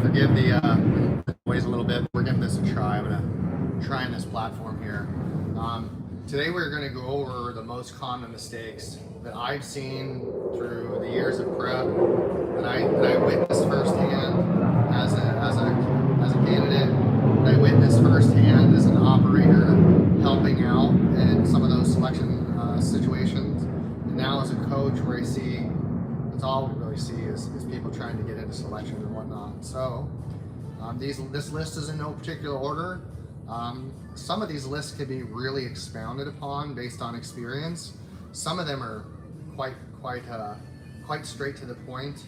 forgive the noise a little bit. We're giving this a try. I'm gonna try on this platform here. Today we're going to go over the most common mistakes that I've seen through the years of prep that I witnessed firsthand as a candidate. That I witnessed firsthand as an operator helping out in some of those selection situations, and now as a coach, where I see that's all we really see is people trying to get into selection and whatnot. So this list is in no particular order. Some of these lists could be really expounded upon based on experience. Some of them are quite straight to the point,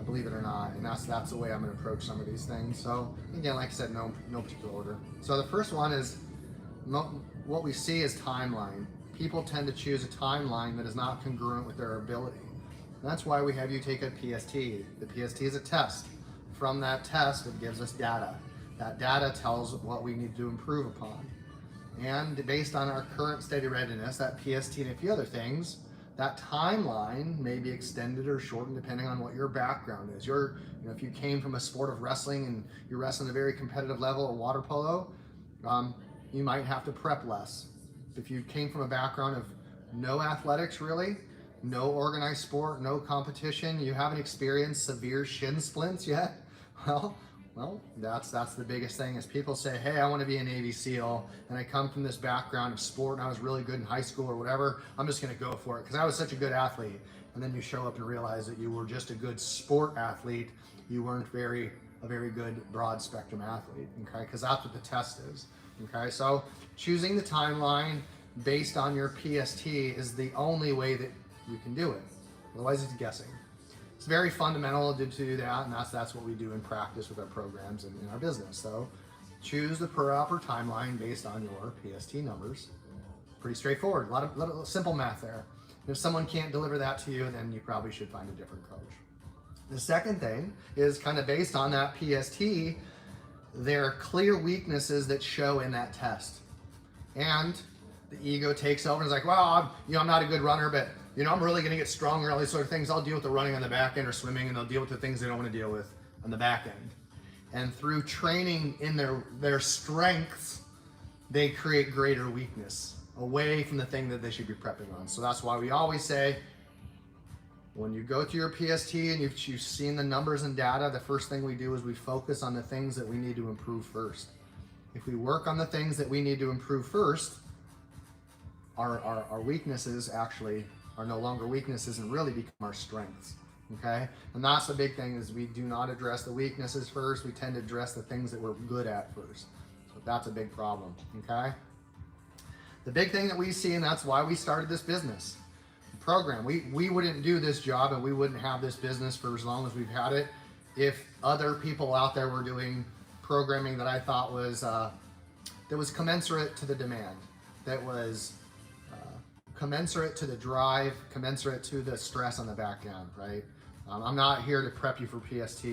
believe it or not, and that's the way I'm going to approach some of these things. So again, like I said, no particular order. So the first one is what we see is timeline. People tend to choose a timeline that is not congruent with their ability. And that's why we have you take a PST. The PST is a test. From that test, it gives us data. That data tells what we need to improve upon. And based on our current state of readiness, that PST and a few other things, that timeline may be extended or shortened depending on what your background is. If you came from a sport of wrestling and you're wrestling at a very competitive level or water polo, you might have to prep less. If you came from a background of no athletics really, no organized sport, no competition, you haven't experienced severe shin splints yet, well, that's the biggest thing is people say, hey, I want to be a Navy SEAL and I come from this background of sport and I was really good in high school or whatever, I'm just going to go for it because I was such a good athlete. And then you show up and realize that you were just a good sport athlete. You weren't a very good broad spectrum athlete, okay? Because that's what the test is, okay? So choosing the timeline based on your PST is the only way that you can do it. Otherwise it's guessing. It's very fundamental to do that, and that's what we do in practice with our programs and in our business. So choose the proper timeline based on your PST numbers. Pretty straightforward, a lot of simple math there. If someone can't deliver that to you, then you probably should find a different coach. The second thing is kind of based on that PST, there are clear weaknesses that show in that test. And the ego takes over and is like, well, I'm not a good runner, but I'm really going to get stronger, all these sort of things. I'll deal with the running on the back end or swimming, and they'll deal with the things they don't want to deal with on the back end. And through training in their strengths, they create greater weakness away from the thing that they should be prepping on. So that's why we always say, when you go through your PST and you've seen the numbers and data, the first thing we do is we focus on the things that we need to improve first. If we work on the things that we need to improve first, our weaknesses actually are no longer weaknesses and really become our strengths, okay? And that's the big thing is we do not address the weaknesses first. We tend to address the things that we're good at first. So that's a big problem, okay? The big thing that we see, and that's why we started this business program. We wouldn't do this job and we wouldn't have this business for as long as we've had it if other people out there were doing programming that I thought was that was commensurate to the demand, that was commensurate to the drive, commensurate to the stress on the back end, right? I'm not here to prep you for PST.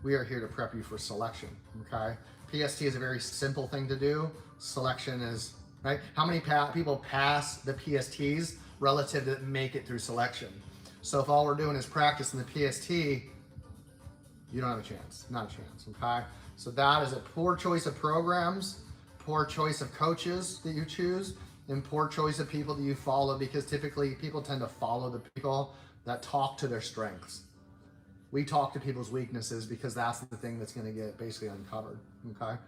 We are here to prep you for selection, okay? PST is a very simple thing to do. Selection is, right? How many people pass the PSTs relative to make it through selection? So if all we're doing is practicing the PST, you don't have a chance, not a chance, okay? So that is a poor choice of programs, poor choice of coaches that you choose, and poor choice of people that you follow, because typically people tend to follow the people that talk to their strengths. We talk to people's weaknesses because that's the thing that's going to get basically uncovered, okay?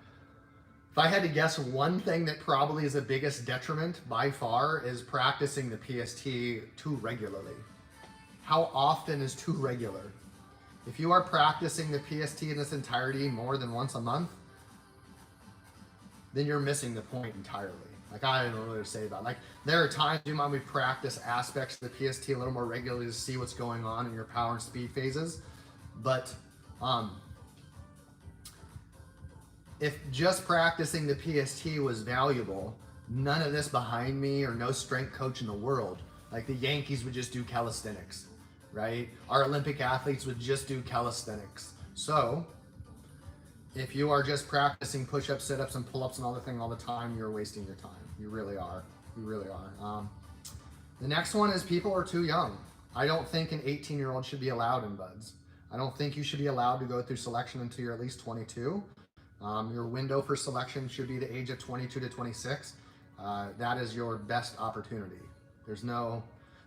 If I had to guess, one thing that probably is the biggest detriment by far is practicing the PST too regularly. How often is too regular? If you are practicing the PST in its entirety more than once a month, then you're missing the point entirely. Like, I don't know what to say about it. Like, there are times you might practice aspects of the PST a little more regularly to see what's going on in your power and speed phases. But if just practicing the PST was valuable, none of this behind me or no strength coach in the world. Like, the Yankees would just do calisthenics, right? Our Olympic athletes would just do calisthenics. So if you are just practicing push-ups, sit-ups, and pull-ups and all the time, you're wasting your time. You really are. You really are. The next one is people are too young. I don't think an 18-year-old should be allowed in buds. I don't think you should be allowed to go through selection until you're at least 22. Your window for selection should be the age of 22 to 26. That is your best opportunity. There's no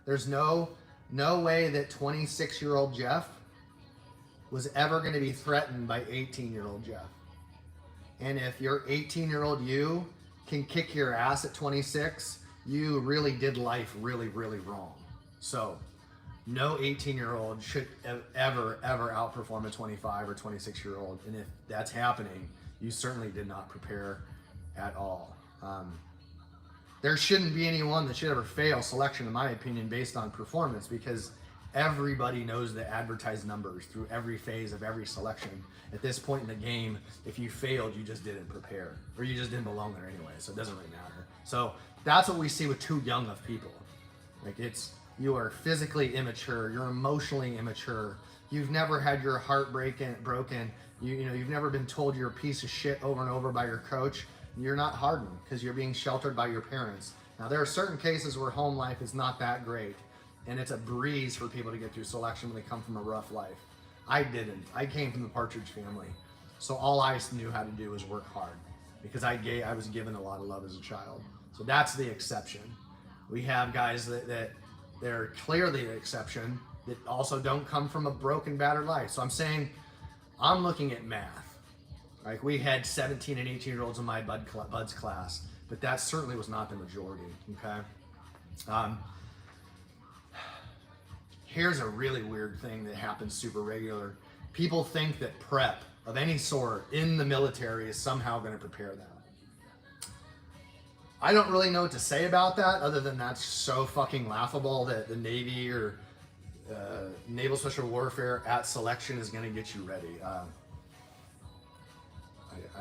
way that 26-year-old Jeff was ever going to be threatened by 18-year-old Jeff. And if your 18-year-old you can kick your ass at 26, you really did life really, really wrong. So no 18-year-old should ever outperform a 25 or 26-year-old. And if that's happening, you certainly did not prepare at all. There shouldn't be anyone that should ever fail selection, in my opinion, based on performance, because everybody knows the advertised numbers through every phase of every selection. At this point in the game, if you failed, you just didn't prepare, or you just didn't belong there anyway, so it doesn't really matter. So that's what we see with too young of people. Like, you are physically immature, you're emotionally immature, you've never had your heart broken, you've never been told you're a piece of shit over and over by your coach. You're not hardened because you're being sheltered by your parents. Now, there are certain cases where home life is not that great, and it's a breeze for people to get through selection when they come from a rough life. I didn't. I came from the Partridge family, so all I knew how to do was work hard because I was given a lot of love as a child. So that's the exception. We have guys that they're clearly the exception that also don't come from a broken, battered life. So I'm saying, I'm looking at math. Like, we had 17 and 18-year-olds in my buds class, but that certainly was not the majority, okay? Here's a really weird thing that happens super regular. People think that prep of any sort in the military is somehow going to prepare them. I don't really know what to say about that, other than that's so fucking laughable that the Navy or Naval Special Warfare at selection is going to get you ready.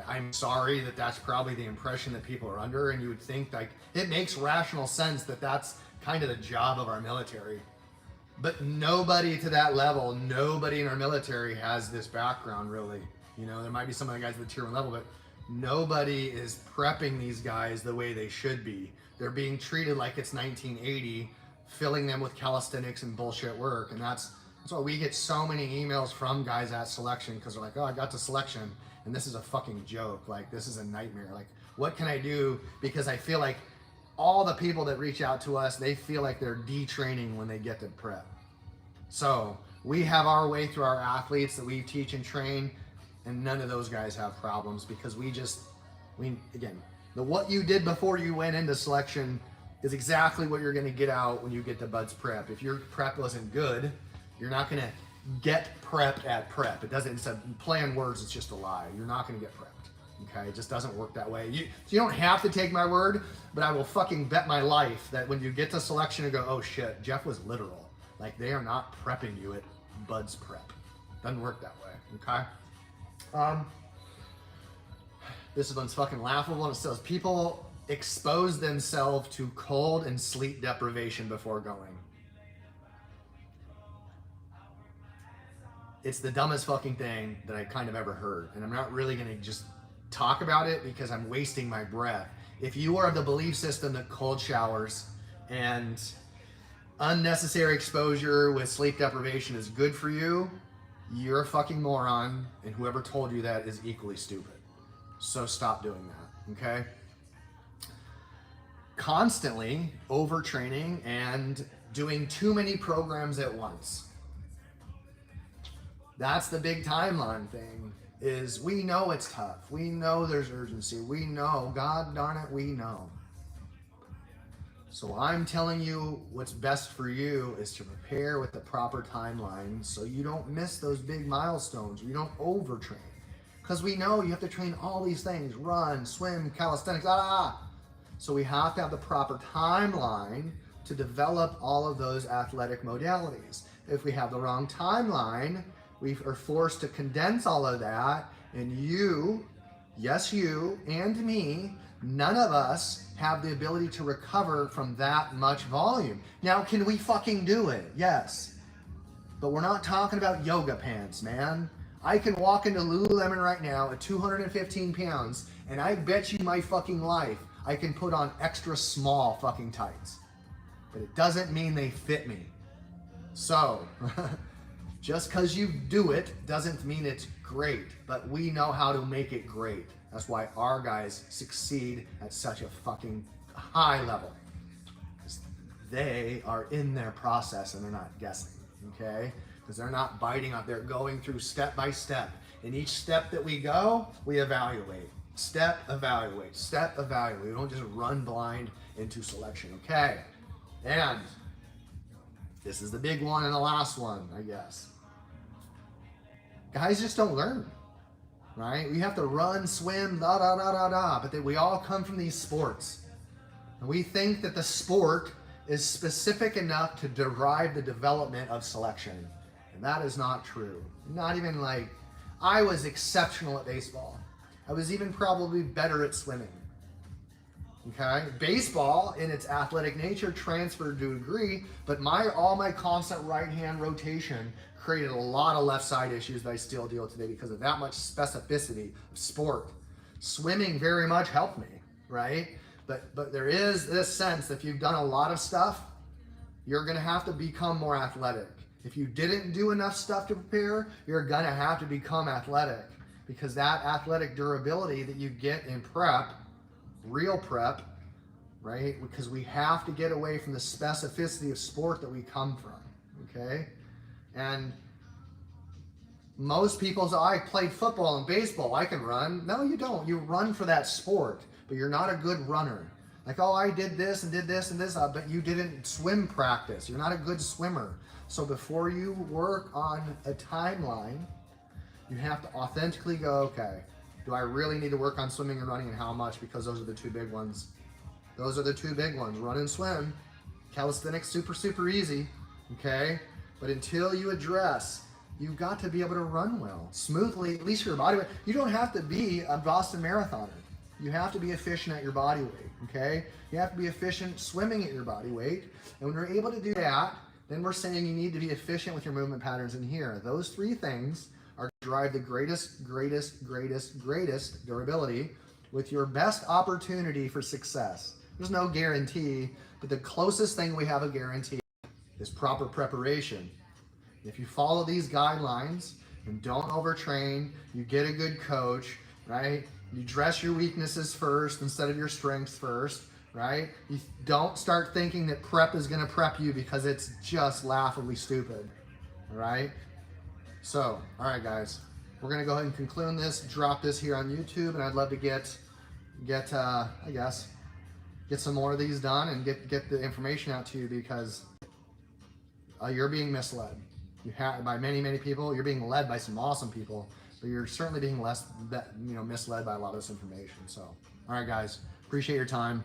I'm sorry that that's probably the impression that people are under, and you would think, like, it makes rational sense that that's kind of the job of our military. But nobody to that level, nobody in our military has this background, really. You know, there might be some of the guys at the tier 1 level, but nobody is prepping these guys the way they should be. They're being treated like it's 1980, filling them with calisthenics and bullshit work. And that's why we get so many emails from guys at selection, because they're like, oh, I got to selection, and this is a fucking joke. Like, this is a nightmare. Like, what can I do? Because I feel like all the people that reach out to us, they feel like they're detraining when they get to prep. So we have our way through our athletes that we teach and train, and none of those guys have problems, because again, what you did before you went into selection is exactly what you're going to get out when you get to buds prep. If your prep wasn't good, you're not going to get prepped at prep. It's a play on words, it's just a lie. You're not going to get prepped. Okay, it just doesn't work that way. You don't have to take my word, but I will fucking bet my life that when you get to selection and go, oh shit, Jeff was literal. Like, they are not prepping you at buds prep. Doesn't work that way. Okay. This one's fucking laughable, and it says people expose themselves to cold and sleep deprivation before going. It's the dumbest fucking thing that I kind of ever heard, and I'm not really going to just talk about it because I'm wasting my breath. If you are of the belief system that cold showers and unnecessary exposure with sleep deprivation is good for you, you're a fucking moron, and whoever told you that is equally stupid. So stop doing that, okay? Constantly overtraining and doing too many programs at once. That's the big timeline thing, is we know it's tough. We know there's urgency. We know, God darn it, we know. So I'm telling you what's best for you is to prepare with the proper timeline so you don't miss those big milestones, you don't overtrain. Because we know you have to train all these things, run, swim, calisthenics, So we have to have the proper timeline to develop all of those athletic modalities. If we have the wrong timeline, we are forced to condense all of that, and you and me, none of us have the ability to recover from that much volume. Now, can we fucking do it? Yes. But we're not talking about yoga pants, man. I can walk into Lululemon right now at 215 pounds, and I bet you my fucking life I can put on extra small fucking tights. But it doesn't mean they fit me. So, Just because you do it doesn't mean it's great, but we know how to make it great. That's why our guys succeed at such a fucking high level. They are in their process and they're not guessing, okay? Because they're not biting up, they're going through step by step. In each step that we go, we evaluate. Step, evaluate, step, evaluate. We don't just run blind into selection, okay? And this is the big one and the last one, I guess. Guys just don't learn, right? We have to run, swim, da da da da da, but we all come from these sports. And we think that the sport is specific enough to derive the development of selection. And that is not true. Not even like, I was exceptional at baseball. I was even probably better at swimming. Okay? Baseball, in its athletic nature, transferred to a degree, but all my constant right hand rotation created a lot of left side issues that I still deal with today because of that much specificity of sport. Swimming very much helped me, right? But there is this sense that if you've done a lot of stuff, you're gonna have to become more athletic. If you didn't do enough stuff to prepare, you're gonna have to become athletic, because that athletic durability that you get in prep, real prep, right? Because we have to get away from the specificity of sport that we come from, okay? And most people say, I played football and baseball, I can run. No, you don't. You run for that sport, but you're not a good runner. Like, oh, I did this and did this and this, but you didn't swim practice. You're not a good swimmer. So before you work on a timeline, you have to authentically go, okay, do I really need to work on swimming and running, and how much? Because those are the two big ones. Those are the two big ones, run and swim. Calisthenics, super, super easy, okay? But until you address, you've got to be able to run well, smoothly, at least for your body weight. You don't have to be a Boston marathoner. You have to be efficient at your body weight, okay? You have to be efficient swimming at your body weight. And when you're able to do that, then we're saying you need to be efficient with your movement patterns in here. Those three things are drive the greatest durability with your best opportunity for success. There's no guarantee, but the closest thing we have a guarantee is proper preparation. If you follow these guidelines and don't overtrain, you get a good coach, right? You dress your weaknesses first instead of your strengths first, right? You don't start thinking that prep is gonna prep you, because it's just laughably stupid, all right? So, all right, guys, we're gonna go ahead and conclude this, drop this here on YouTube, and I'd love to get I guess, get some more of these done and get the information out to you, because you're being misled. By many people. You're being led by some awesome people, but you're certainly being misled by a lot of this information. So, all right, guys, appreciate your time.